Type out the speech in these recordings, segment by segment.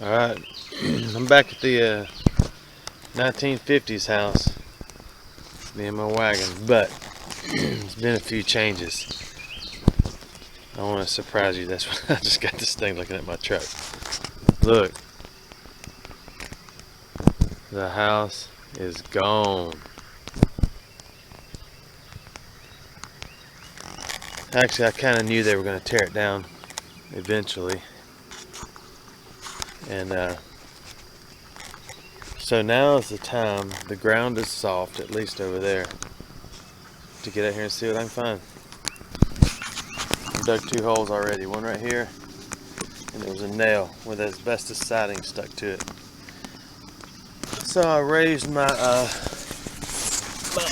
Alright, I'm back at the 1950s house, me and my wagon, but there's been a few changes. I want to surprise you. That's why I just got this thing looking at my truck. Look, the house is gone. Actually, I kind of knew they were going to tear it down eventually. And so now is the time. The ground is soft, at least over there, to get out here and see what I can find. I dug 2 holes already, one right here, and there was a nail with asbestos siding stuck to it. So I raised my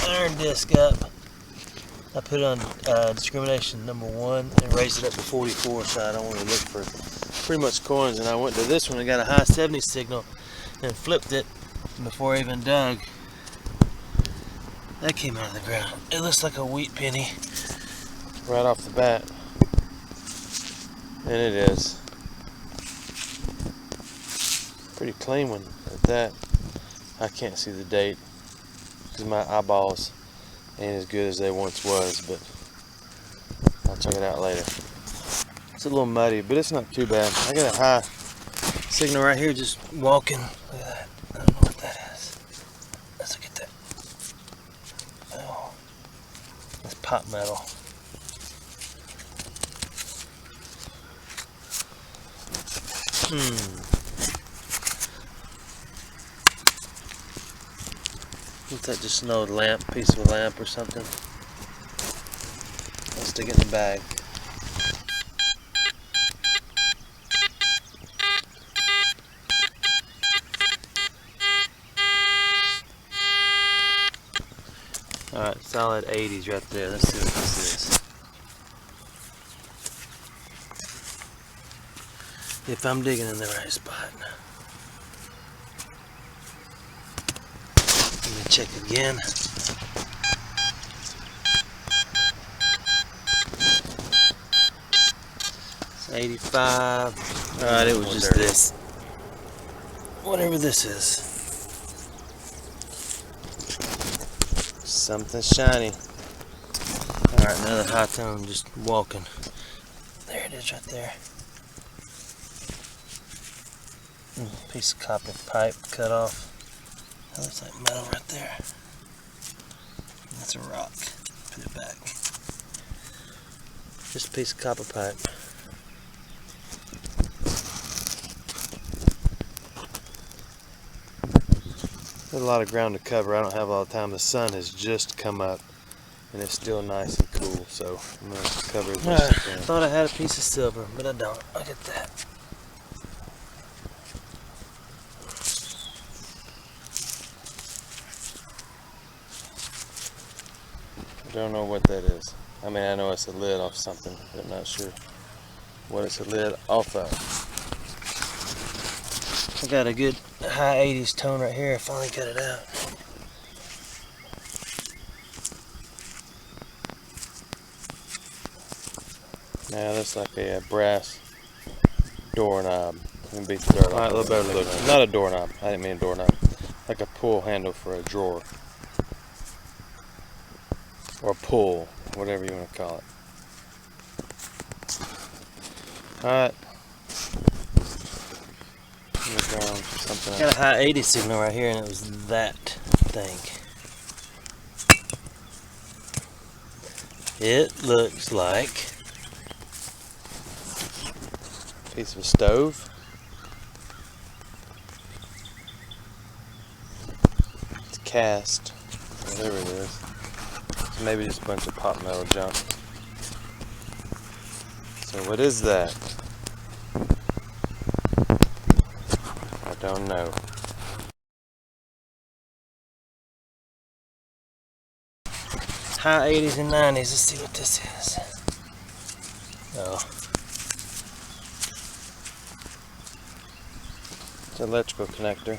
iron disc up. I put it on discrimination number 1 and raised it up to 44, so I don't want to look for pretty much coins. And I went to this one and got a high 70 signal and flipped it before I even dug. That came out of the ground. It looks like a wheat penny right off the bat, and it is. Pretty clean one at that. I can't see the date because my eyeballs ain't as good as they once was, but I'll check it out later. It's a little muddy, but it's not too bad. I got a high signal right here just walking. Look at that. I don't know what that is. Let's look at that. Oh, that's pot metal. What's that, just an old lamp, piece of a lamp or something? I'll stick it in the bag. Alright, solid 80s right there. Let's see what this is. If I'm digging in the right spot. Let me check again. It's 85. Alright, it was just this. Whatever this is. Something shiny. Alright, another high tone just walking. There it is right there. Piece of copper pipe cut off. That looks like metal right there. That's a rock. Put it back. Just a piece of copper pipe. There's a lot of ground to cover. I don't have a lot of time. The sun has just come up and it's still nice and cool, so I'm going to cover as much as I can. I thought I had a piece of silver, but I don't. Look at that. I don't know what that is. I mean, I know it's a lid off something, but I'm not sure what it's a lid off of. I got a good high 80s tone right here. I finally got it out. Now that's like a brass doorknob. Can beat the dirt off. Alright, a little better look. Not a doorknob. I didn't mean a doorknob. Like a pull handle for a drawer. Or pull, whatever you want to call it. Alright. Got a high 80 signal right here, and it was that thing. It looks like a piece of a stove. It's cast, whatever it is. So maybe just a bunch of pot metal junk. So what is that? I don't know. High 80s and 90s. Let's see what this is. Oh. It's an electrical connector.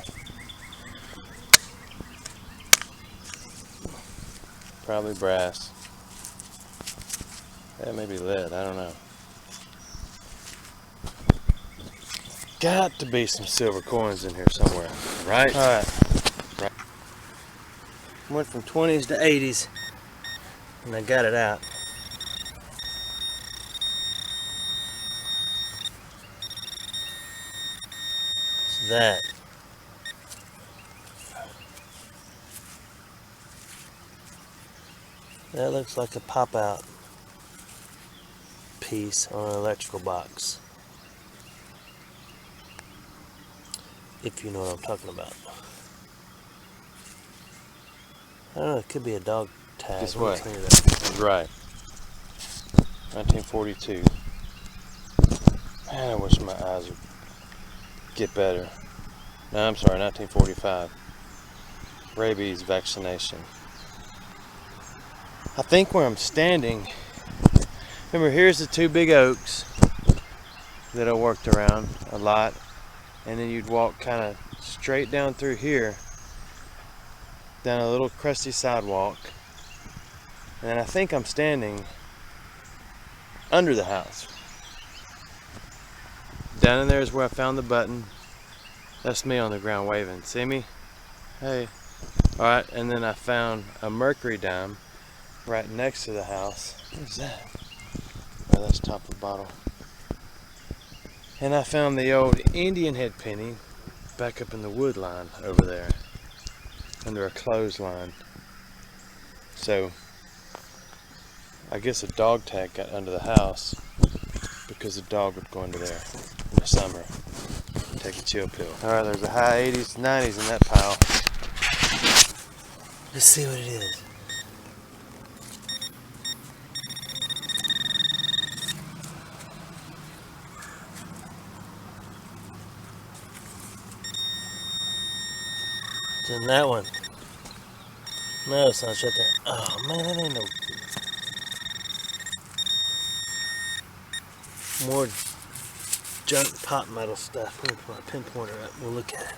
Probably brass. That may be lead. I don't know. got to be some silver coins in here somewhere, right? Alright. Went from 20s to 80s and I got it out. It's that. That looks like a pop-out piece on an electrical box. If you know what I'm talking about. I don't know, it could be a dog tag. Guess what? Clean it up. That's right. 1942. Man, I wish my eyes would get better. No, I'm sorry, 1945. Rabies vaccination. I think where I'm standing, remember here's the two big oaks that I worked around a lot, and then you'd walk kind of straight down through here, down a little crusty sidewalk, and I think I'm standing under the house. Down in there is where I found the button. That's me on the ground waving. See me? Hey. Alright, and then I found a mercury dime right next to the house. What's that? Oh, that's top of the bottle. And I found the old Indian head penny back up in the wood line over there, under a clothesline. So, I guess a dog tag got under the house because the dog would go under there in the summer. Take a chill pill. Alright, there's a high 80s, 90s in that pile. Let's see what it is. It's in that one. No, it's not. It's right there. Oh man, that ain't no. More junk pot metal stuff. Let me put my pinpointer up. We'll look at it.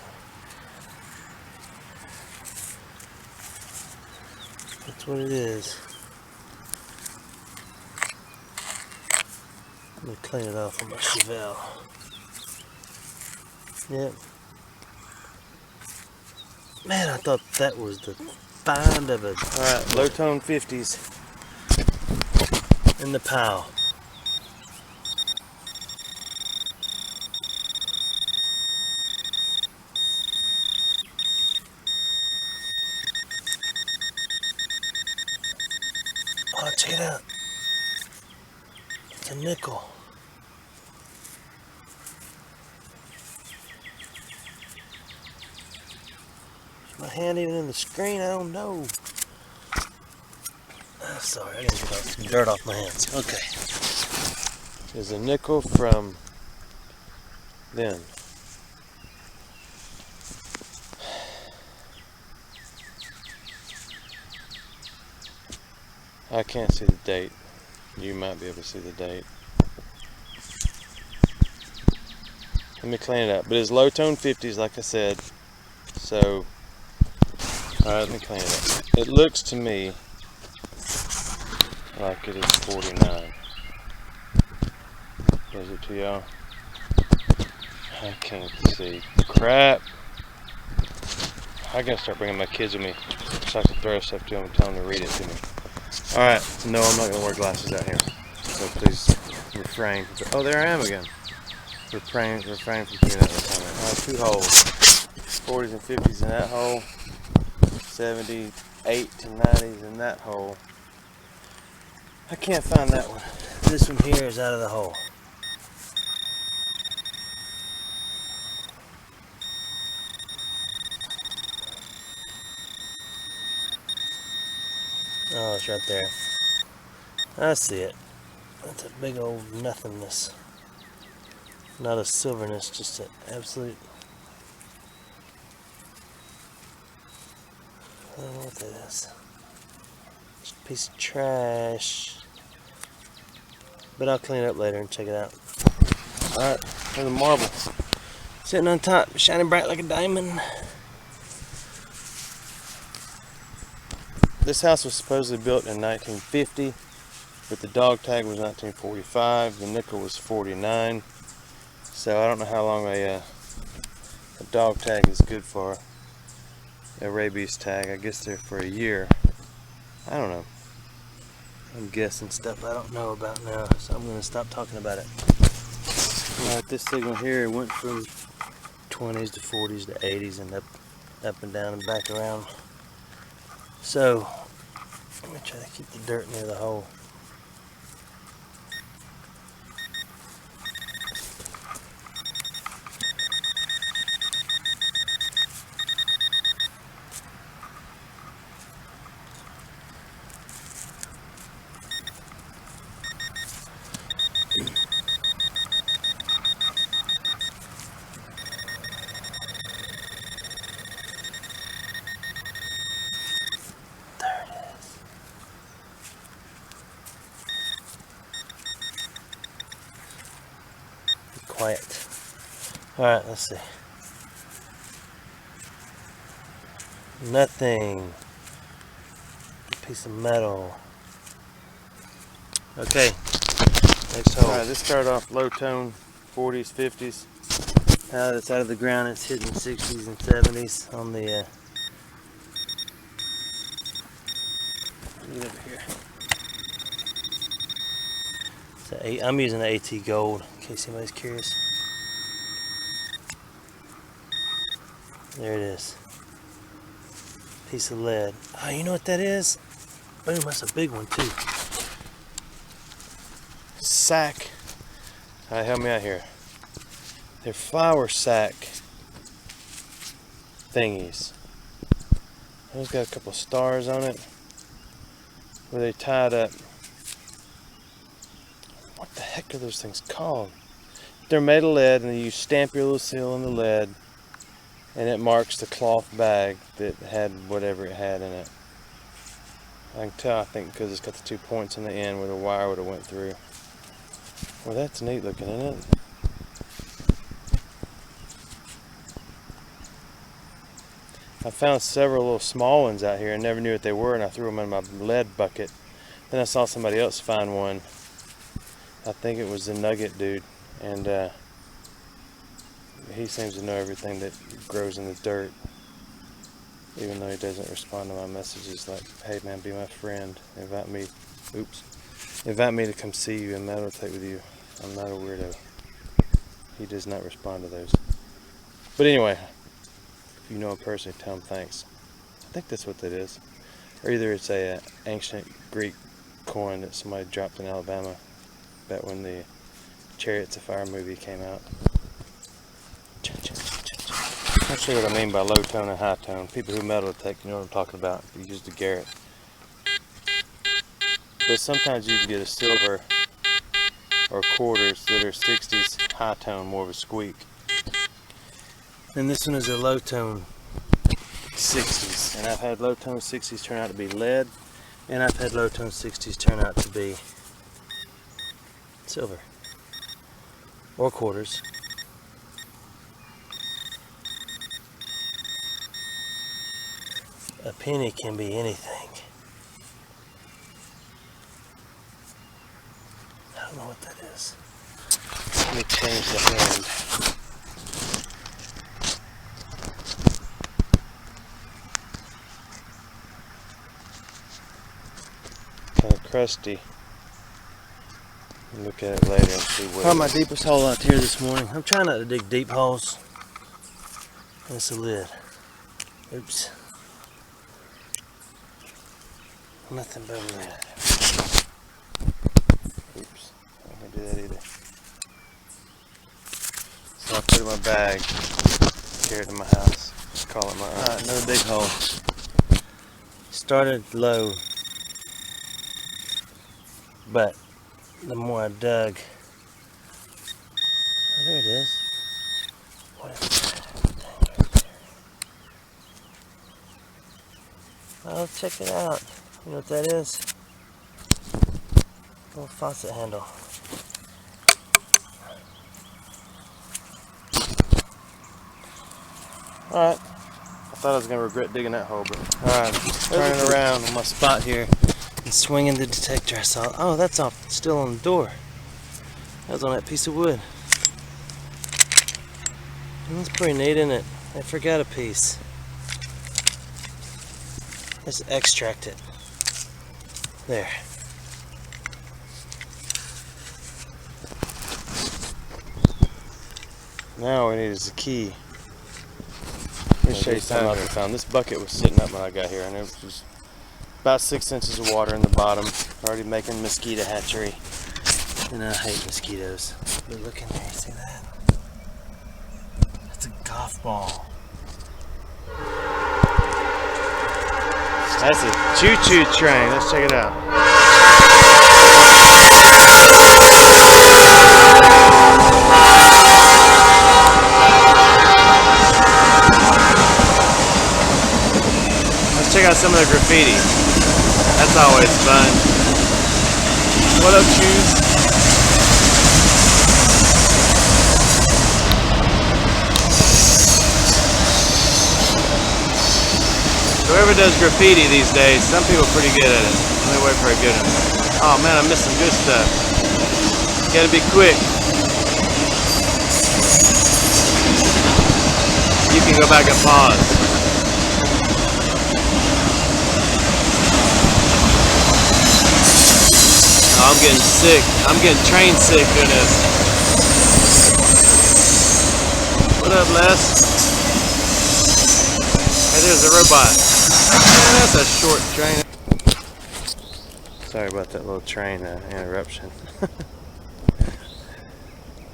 That's what it is. Let me clean it off with my Chevelle. Yep. Man, I thought that was the find of it. Alright, low tone 50s in the pile. Oh, check it out. It's a nickel. Is my hand even in the screen? I don't know. Oh, sorry, I gotta get some dirt off my hands. Okay. There's a nickel from then. I can't see the date. You might be able to see the date. Let me clean it up. But it's low tone 50s, like I said. So, alright, let me clean it up. It looks to me like it is 49. Does it to y'all? I can't see. Crap. I gotta start bringing my kids with me so I can throw stuff to them and tell them to read it to me. Alright, no, I'm not going to wear glasses out here. So please refrain. Oh, there I am again. Refrain from doing that this time. Alright, 2 holes. 40s and 50s in that hole. 78 to 90s in that hole. I can't find that one. This one here is out of the hole. Oh, it's right there. I see it. That's a big old nothingness. Not a silverness, just an absolute. I don't know what that is. Just a piece of trash. But I'll clean it up later and check it out. Alright, for the marble. Sitting on top, shining bright like a diamond. This house was supposedly built in 1950, but the dog tag was 1945. The nickel was 49. So I don't know how long a dog tag is good for. A rabies tag, I guess they're for a year. I don't know. I'm guessing stuff I don't know about now, so I'm going to stop talking about it. Alright, this signal here went from 20s to 40s to 80s and up and down and back around. So, let me try to keep the dirt near the hole. Quiet. Alright, let's see. Nothing. A piece of metal. Okay. Next hole. Alright, this started off low tone, 40s, 50s. Now that it's out of the ground, it's hitting 60s and 70s on the get over here. So I'm using the AT Gold in case anybody's curious. There it is. Piece of lead. Oh, you know what that is? Boom, that's a big one too. Sack. Alright, help me out here. They're flour sack thingies. Those got a couple stars on it where they tied up. What the heck are those things called? They're made of lead, and you stamp your little seal on the lead, and it marks the cloth bag that had whatever it had in it. I can tell, I think, because it's got the 2 points on the end where the wire would have went through. Well, that's neat looking, isn't it? I found several little small ones out here and never knew what they were, and I threw them in my lead bucket. Then I saw somebody else find one. I think it was the Nugget dude, and he seems to know everything that grows in the dirt, even though he doesn't respond to my messages like, hey man, be my friend, invite me to come see you and meditate with you. I'm not a weirdo. He does not respond to those. But anyway, if you know him personally, tell him thanks. I think that's what that is. Or either it's a ancient Greek coin that somebody dropped in Alabama back when the Chariots of Fire movie came out. I'll show you what I mean by low tone and high tone. People who metal detect, you know what I'm talking about. You use the Garrett. But sometimes you can get a silver or quarters that are 60s high tone, more of a squeak. And this one is a low tone 60s. And I've had low tone 60s turn out to be lead, and I've had low tone 60s turn out to be silver or quarters. A penny can be anything. I don't know what that is. Let me change the hand. Kind of crusty. Look at it later and see what. Found my deepest hole out here this morning. I'm trying not to dig deep holes. That's a lid. Oops. Nothing but a lid. Oops. I'm not gonna do that either. So I put it in my bag, carry it to my house, call it my own. Alright, another big hole. Started low, but the more I dug, oh, there it is. What is that? Right there. Oh, check it out. You know what that is? A little faucet handle. Alright. I thought I was going to regret digging that hole, but alright. Turning around on my spot here and swinging the detector. I saw, oh, that's still on the door. That was on that piece of wood. That's pretty neat, isn't it? I forgot a piece. Let's extract it. There. Now all we need is the key. Let me show you something else I found. This bucket was sitting up when I got here, and it was about 6 inches of water in the bottom. Already making mosquito hatchery. And I hate mosquitoes. But look in there, you see that? That's a golf ball. That's a choo-choo train. Let's check it out. Let's check out some of the graffiti. That's always fun. What up, shoes? Whoever does graffiti these days, some people are pretty good at it. Let me wait for a good one. Oh man, I missed some good stuff. Gotta be quick. You can go back and pause. Oh, I'm getting sick. I'm getting train sick doing this. What up, Les? Hey, there's a robot. Man, that's a short train. Sorry about that little train interruption.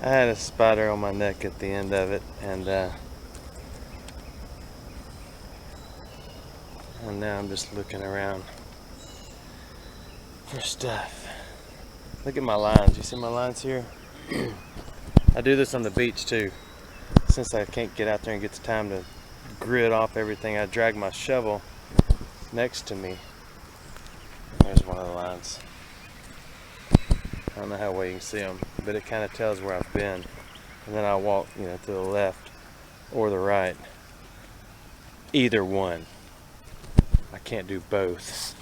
I had a spider on my neck at the end of it, and now I'm just looking around for stuff. Look at my lines. You see my lines here? I do this on the beach too. Since I can't get out there and get the time to grid off everything, I drag my shovel next to me. There's one of the lines. I don't know how well you can see them, but it kind of tells where I've been. And then I walk, to the left or the right. Either one. I can't do both,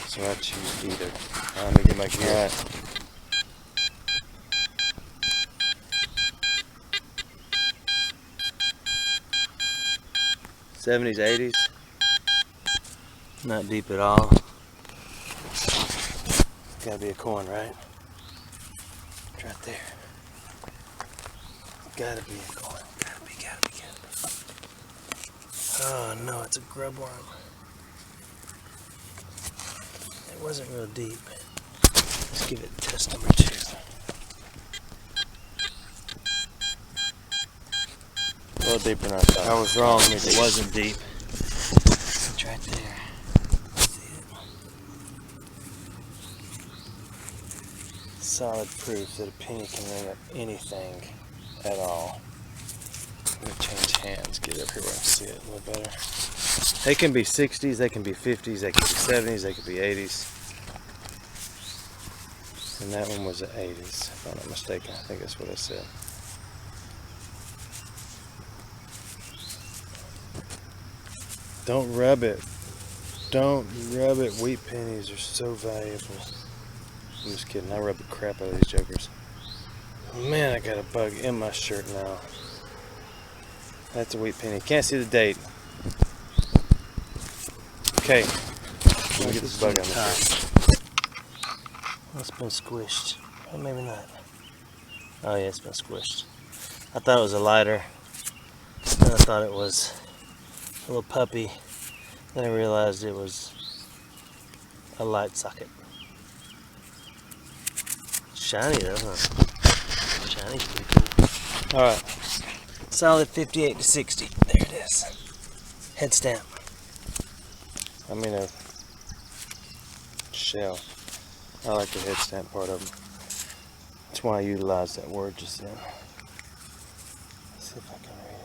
so I choose either. Let me get my gear. All right. '70s, '80s. Not deep at all. Gotta be a coin, right? It's right there. Gotta be a coin. Gotta be. Oh no, it's a grub worm. It wasn't real deep. Let's give it test number 2. A little deeper than I thought. I was wrong. It wasn't deep. It's right there. See it? Solid proof that a penny can ring up anything at all. I'm gonna change hands, get up here where I can see it a little better. They can be 60s, they can be 50s, they can be 70s, they could be 80s. And that one was the 80s, if I'm not mistaken. I think that's what I said. Don't rub it. Don't rub it. Wheat pennies are so valuable. I'm just kidding. I rub the crap out of these jokers. Man, I got a bug in my shirt now. That's a wheat penny. Can't see the date. Okay. Let me get this bug on the It's been squished. Or maybe not. Oh yeah, it's been squished. I thought it was a lighter. Then I thought it was a little puppy. Then I realized it was a light socket. Shiny though, huh? Shiny's pretty cool. Alright. Solid 58 to 60. There it is. Head stamp. I mean a shell. I like the head stamp part of them. That's why I utilized that word just then. Let's see if I can read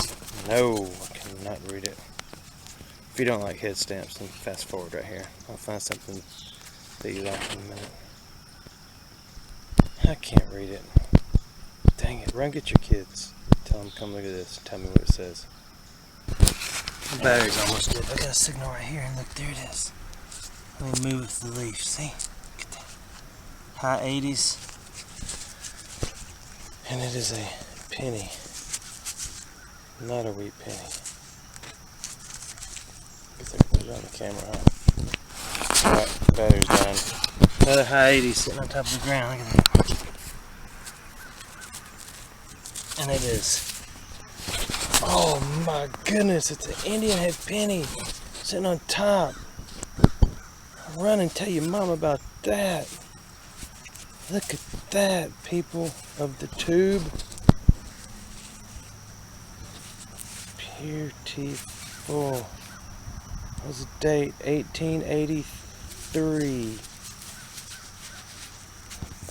it. No, I cannot read it. If you don't like head stamps, then fast forward right here. I'll find something that you like in a minute. I can't read it. Dang it, run get your kids. Tell them come look at this. Tell me what it says. The battery's almost dead. I got a signal right here, and look, there it is. Let me move the leaf, see? Look at that. High 80s. And it is a penny, not a wheat penny. Guess I can put it on the camera, huh? Alright, battery's down. Another high 80 sitting on top of the ground. Look at that. And it is. Oh my goodness, it's an Indian head penny sitting on top. Run and tell your mom about that. Look at that, people of the tube. Beautiful. What was the date? 1883.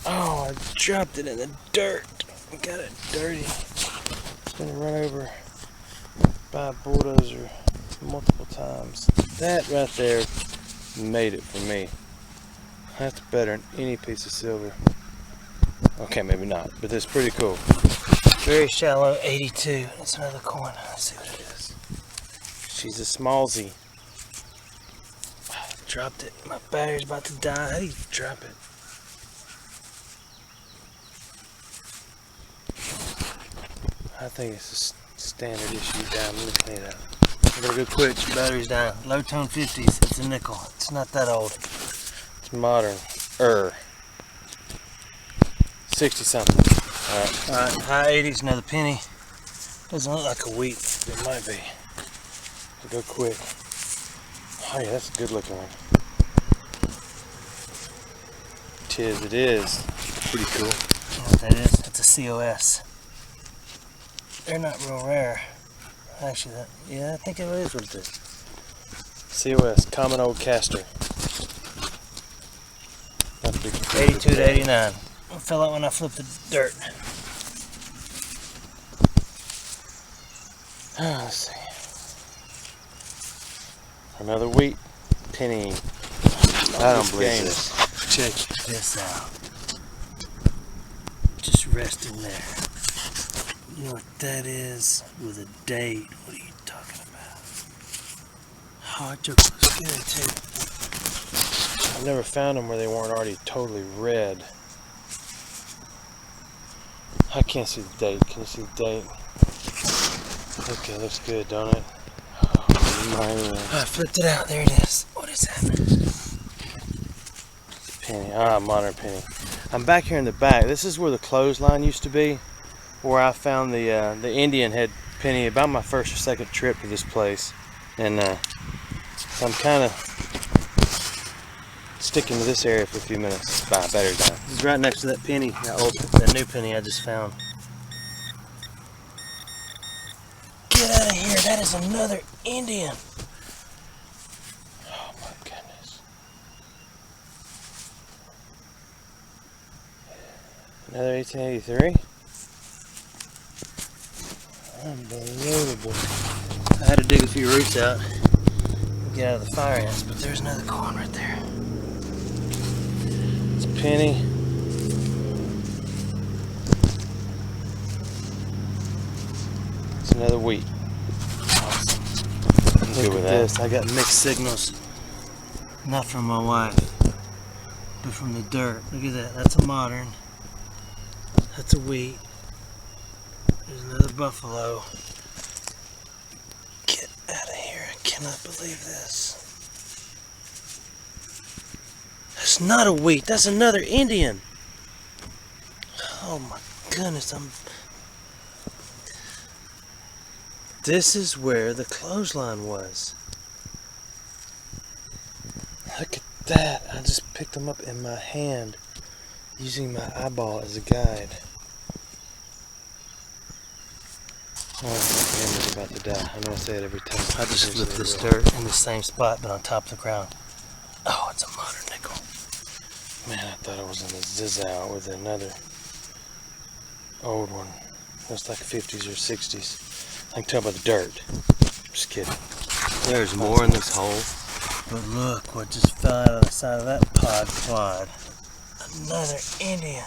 Oh, I dropped it in the dirt. I got it dirty. It's been run over by a bulldozer multiple times. That right there made it for me. That's better than any piece of silver. Okay, maybe not, but that's pretty cool. Very shallow 82. That's another coin. Let's see what it is. She's a smallsy. Dropped it. My battery's about to die. How do you drop it? I think it's a standard issue down. Let me clean it up. I gotta go quick. Battery's down. Low tone 50s. It's a nickel. It's not that old. It's modern. 60 something. Alright, high 80s, another penny. Doesn't look like a wheat. It might be. I'll go quick. Oh yeah, that's a good looking one. Tis it is. Pretty cool. You know what that is? It's a COS. They're not real rare. Actually, I think it is what it is. COS, common old caster. 82 to 89. It fell out when I flipped the dirt. Let's see. Another wheat penny. I don't believe this. Check this out. Just resting there. You know what that is? With a date. What are you talking about? Oh, it looks good too. I've never found them where they weren't already totally red. I can't see the date. Can you see the date? Okay, looks good, don't it? Oh, man. I flipped it out. There it is. What is that? Penny. Ah, modern penny. I'm back here in the back. This is where the clothesline used to be, where I found the Indian head penny about my first or second trip to this place. And so I'm kind of sticking to this area for a few minutes. Bye, battery's down. This is right next to that penny, that new penny I just found. Get out of here, that is another Indian. Oh my goodness. Another 1883? Unbelievable. I had to dig a few roots out and get out of the fire ants, but there's another coin right there. It's a penny. It's another wheat. Awesome. I'm good with that. This. I got mixed signals. Not from my wife, but from the dirt. Look at that. That's a modern. That's a wheat. There's another buffalo. Get out of here. I cannot believe this. That's not a wheat. That's another Indian. Oh my goodness. This is where the clothesline was. Look at that. I just picked them up in my hand using my eyeball as a guide. Oh, my camera's about to die. I know I say it every time. I just flipped this dirt in the same spot, but on top of the ground. Oh, it's a modern nickel. Man, I thought I was in the Zizou with another old one. Looks like 50s or 60s. I can tell by the dirt. Just kidding. There's more in this hole. But look what just fell out of the side of that pod clod. Another Indian.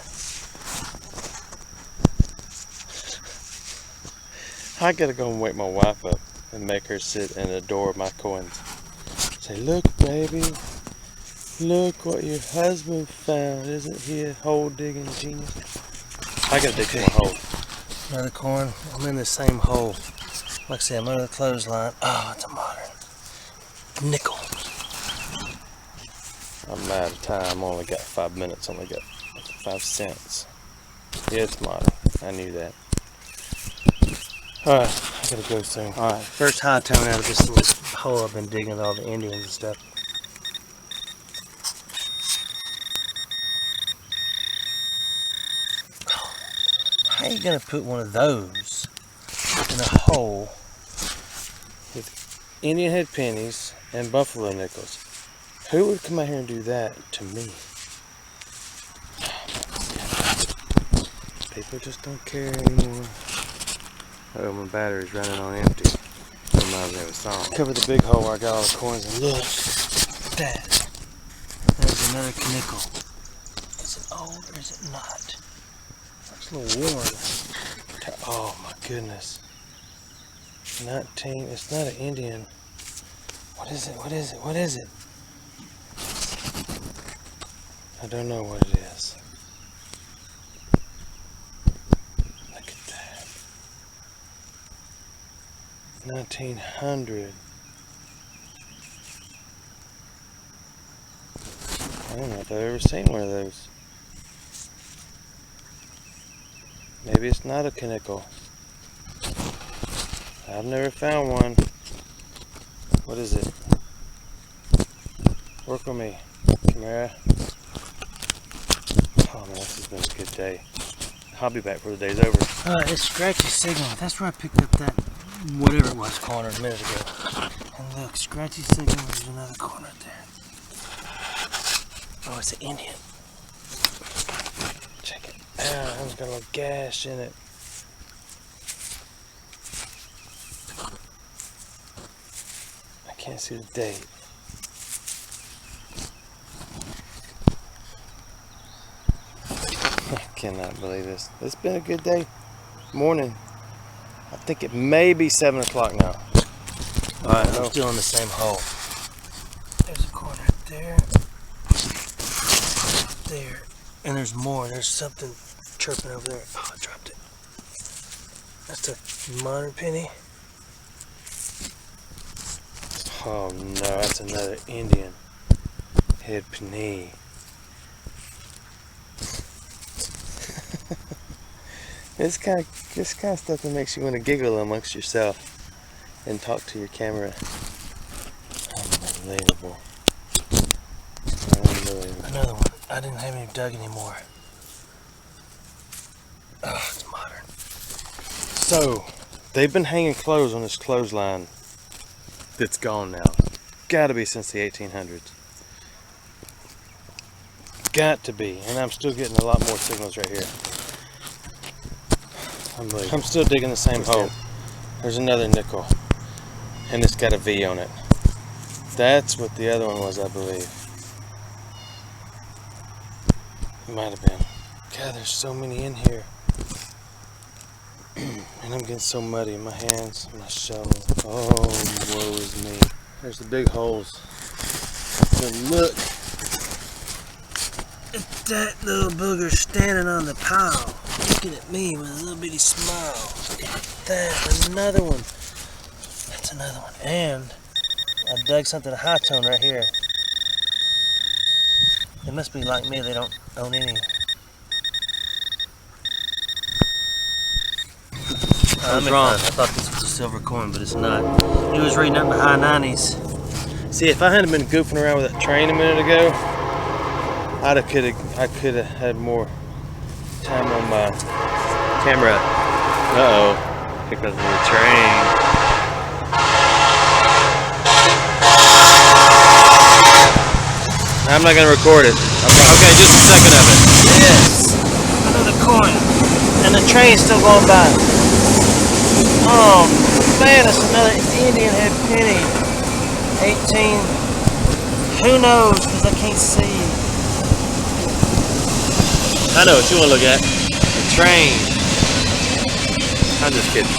I gotta go and wake my wife up and make her sit and adore my coins. Say, look, baby. Look what your husband found. Isn't he a hole digging genius? I gotta dig one hole. Another coin. I'm in the same hole. Like I said, I'm under the clothesline. Oh, it's a modern nickel. I'm out of time. Only got 5 minutes. Only got 5 cents. Yeah, it's modern. I knew that. Alright, I gotta go soon. Alright, first high tone out of this little hole I've been digging with all the Indians and stuff. How are you gonna put one of those in a hole with Indian head pennies and buffalo nickels? Who would come out here and do that to me? People just don't care anymore. Oh, my battery's running on empty. Reminds me of a song. Cover the big hole where I got all the coins and look. that. There's another nickel. Is it old or is it not? Looks a little worn. Oh my goodness. 19, it's not an Indian. What is it? What is it? What is it? I don't know what it is. Look at that. 1900. I don't know if I've ever seen one of those. Maybe it's not a nickel. I've never found one. What is it? Work with me, camera. Oh man, this has been a good day. I'll be back before the day's over. Alright, it's scratchy signal. That's where I picked up that whatever it was corner a minute ago. And look, scratchy signal, there's another corner there. Oh, it's an Indian. Check it out. It's got a little gash in it. I can't see the date. I cannot believe this. It's been a good day. Morning. I think it may be 7 o'clock now. Alright, I'm still in the same hole. There's a corner there. There. And there's more. There's something chirping over there. Oh, I dropped it. That's a modern penny. Oh no, that's another Indian head penny. This kind of stuff that makes you want to giggle amongst yourself and talk to your camera. Unbelievable. Unbelievable. Another one. I didn't have any dug anymore. Oh, it's modern. So, they've been hanging clothes on this clothesline that's gone now. Gotta be since the 1800s. Got to be. And I'm still getting a lot more signals right here. I'm still digging the same hole. There's another nickel. And it's got a V on it. That's what the other one was, I believe. It might have been. God, there's so many in here. And I'm getting so muddy in my hands, my shovel. Oh, woe is me. There's the big holes. But look. It's that little booger standing on the pile, looking at me with a little bitty smile. That's another one. That's another one. And I dug something high tone right here. They must be like me, they don't own any. I was wrong. I thought this was a silver coin, but it's not. He was reading up in the high 90s. See, if I hadn't been goofing around with that train a minute ago, I could have had more time on my camera. Uh-oh, because of the train. I'm not gonna record it. Okay, just a second of it. Yes, another coin, and the train's still going by. Oh man, that's another Indian head penny. 18. Who knows? Because I can't see. I know what you want to look at. A train. I'm just kidding.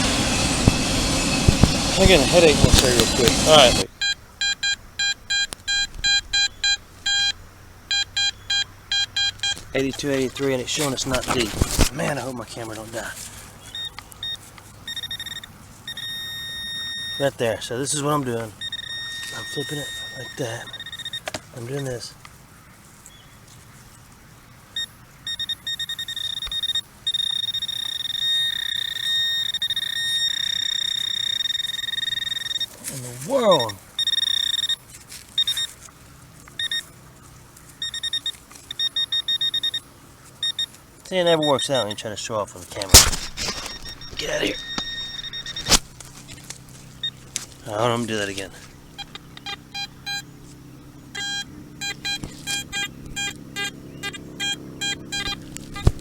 I'm getting a headache. I'll show you real quick. All right. 82, 83, and it's showing it's not deep. Man, I hope my camera don't die. Right there. So this is what I'm doing. I'm flipping it like that. I'm doing this. In the world. See, it never works out when you try to show off with the camera. Get out of here. Hold on, I'm gonna do that again.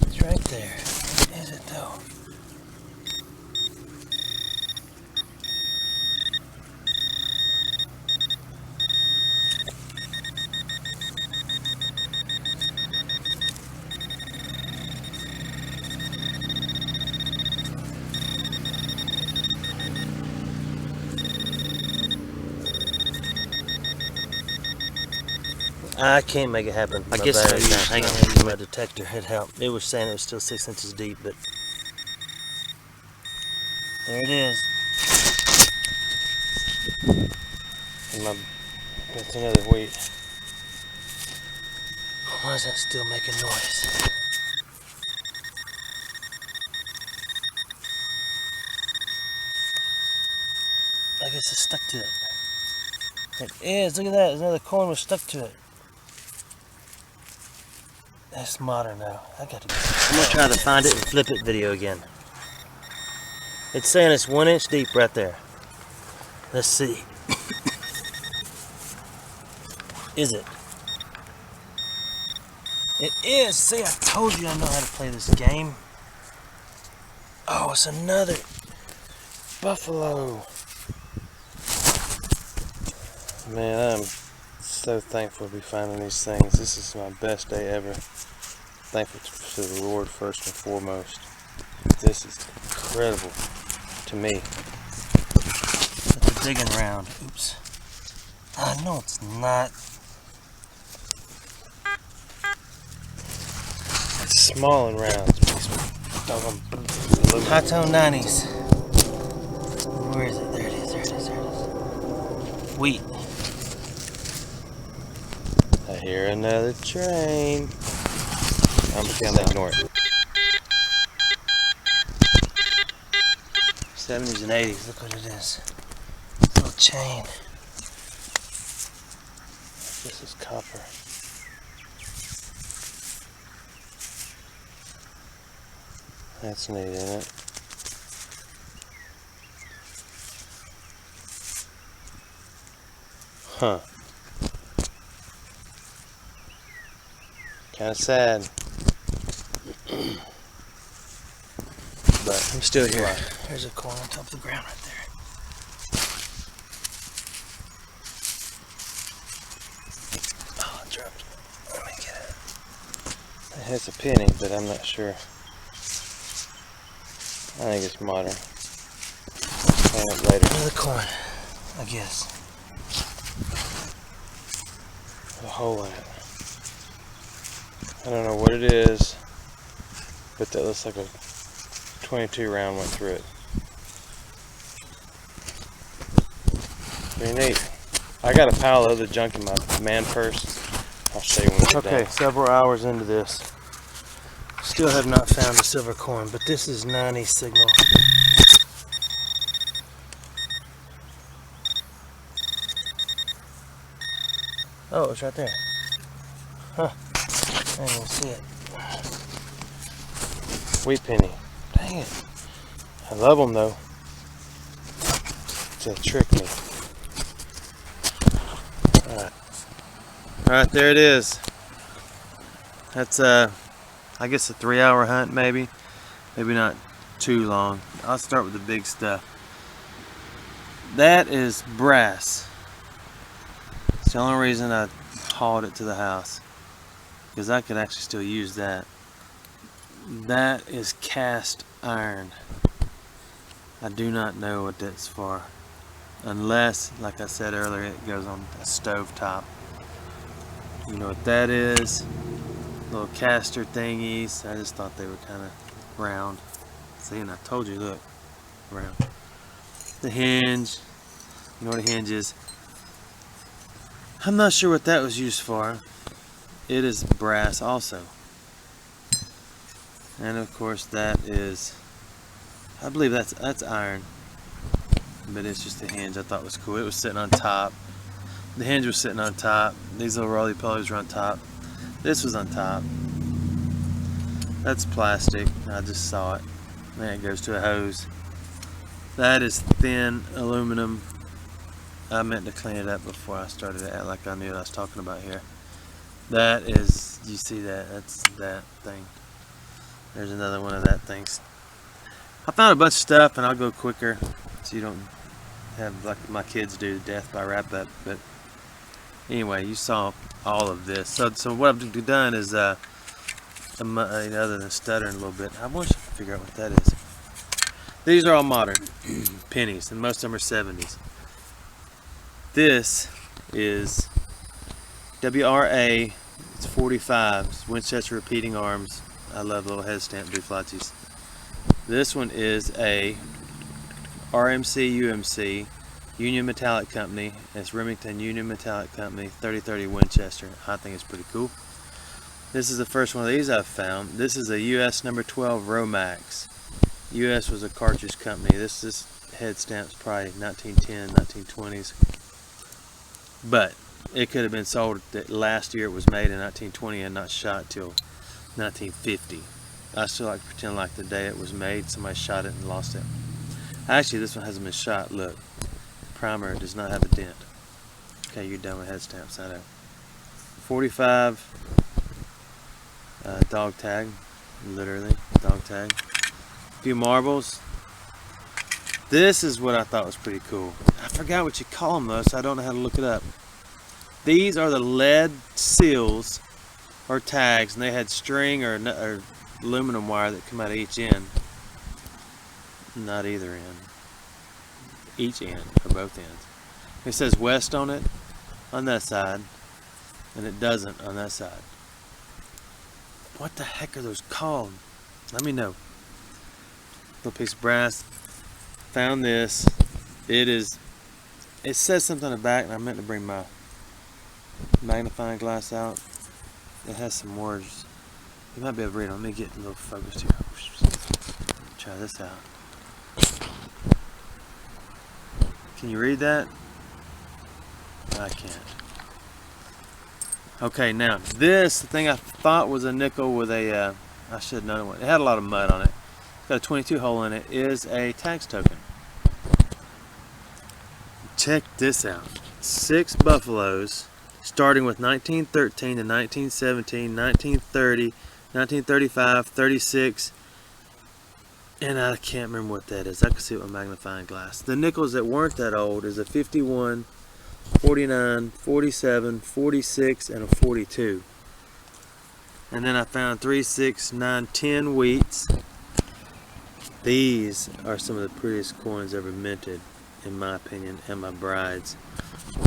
It's right there. Where is it though? I can't make it happen. I guess I use hang on, my detector. It helped. It was saying it was still 6 inches deep, but there it is. That's another wheat. Why is that still making noise? I guess it's stuck to it. It is. Look at that. There's another coin was stuck to it. That's modern now. I'm gonna try to find it and flip it video again. It's saying it's 1 inch deep right there. Let's see. Is it? It is. See, I told you I know how to play this game. Oh, it's another buffalo. Man, I'm so thankful to be finding these things. This is my best day ever. Thankful to the Lord first and foremost. This is incredible to me. It's a digging round. Oops. I know it's not. It's small and round. High tone 90s. Where is it? There it is. There it is. There it is. Wheat. I hear another train. I'm just gonna ignore it. 70s and 80s. Look what it is. Little chain. This is copper. That's neat, isn't it? Huh. Kind of sad. But I'm still here. There's a coin on top of the ground right there. Oh, it dropped. Let me get it. it has a penny, but I'm not sure. I think it's modern. Find it later. Another coin, I guess. A hole in it. I don't know what it is, but that looks like a 22 round went through it. Pretty neat. I got a pile of other junk in my man purse. I'll show you when we get done. Okay, several hours into this. Still have not found a silver coin, but this is 90 signal. Oh, it's right there. Huh. I didn't even see it. Wheat penny. Dang it. I love them though. They trick me. Alright, there it is. That's I guess a 3-hour hunt maybe. Maybe not too long. I'll start with the big stuff. That is brass. It's the only reason I hauled it to the house, because I could actually still use that. That is cast iron. I do not know what that's for, unless, like I said earlier, it goes on a stove top. You know what that is? Little caster thingies. I just thought they were kind of round. See, and I told you, look, round. The hinge, you know what a hinge is. I'm not sure what that was used for. It is brass also. And of course that is, I believe that's iron. But it's just a hinge I thought was cool. It was sitting on top. The hinge was sitting on top. These little roly-polies were on top. This was on top. That's plastic. I just saw it. Then it goes to a hose. That is thin aluminum. I meant to clean it up before I started to act like I knew what I was talking about here. That is, you see that? That's that thing. There's another one of that things. I found a bunch of stuff, and I'll go quicker so you don't have like my kids do, death by wrap up. But anyway, you saw all of this. So what I've done is, other than stuttering a little bit, I want you to figure out what that is. These are all modern pennies, and most of them are 70s. This is WRA. It's 45s, Winchester repeating arms. I love little head stamp dooflachies. This one is a RMC UMC, Union Metallic Company. It's Remington Union Metallic Company, 3030 Winchester. I think it's pretty cool. This is the first one of these I've found. This is a US number 12 Romax. US was a cartridge company. This head stamp's probably 1910, 1920s. But it could have been sold that last year it was made in 1920 and not shot till 1950. I still like to pretend like the day it was made somebody shot it and lost it. Actually, this one hasn't been shot. Look, primer does not have a dent. Okay, you're done with head stamps. I know. 45 dog tag, literally dog tag. A few marbles. This is what I thought was pretty cool. I forgot what you call them though, so I don't know how to look it up. These are the lead seals or tags, and they had string or aluminum wire that come out of each end. Not either end. Each end, or both ends. It says west on it, on that side, and it doesn't on that side. What the heck are those called? Let me know. Little piece of brass. Found this. It says something on the back, and I meant to bring my magnifying glass out. It has some words. You might be able to read them. Let me get a little focused here. Try this out. Can you read that? I can't. Okay, now this, the thing I thought was a nickel with a, I should have known it. It had a lot of mud on it. It's got a 22 hole in it. Is a tax token. Check this out. 6 buffaloes, starting with 1913 to 1917, 1930, 1935, 36, and I can't remember what that is. I can see it with a magnifying glass. The nickels that weren't that old is a 51, 49, 47, 46, and a 42. And then I found 3, 6, 9, 10 wheats. These are some of the prettiest coins ever minted, in my opinion, and my bride's.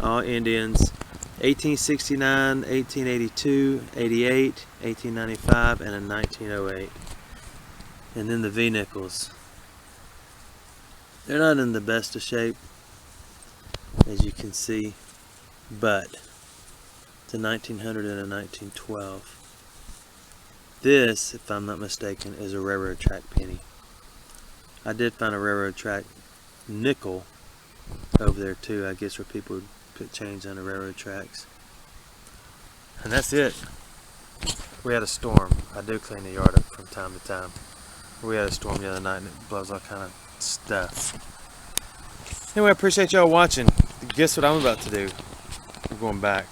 All Indians. 1869, 1882, 88, 1895, and a 1908. And then the V-nickels. They're not in the best of shape, as you can see, but it's a 1900 and a 1912. This, if I'm not mistaken, is a railroad track penny. I did find a railroad track nickel over there too, I guess, where people would put change on the railroad tracks. And that's it. We had a storm. I do clean the yard up from time to time. We had a storm the other night and it blows all kind of stuff. Anyway, I appreciate y'all watching. Guess what I'm about to do? We're going back.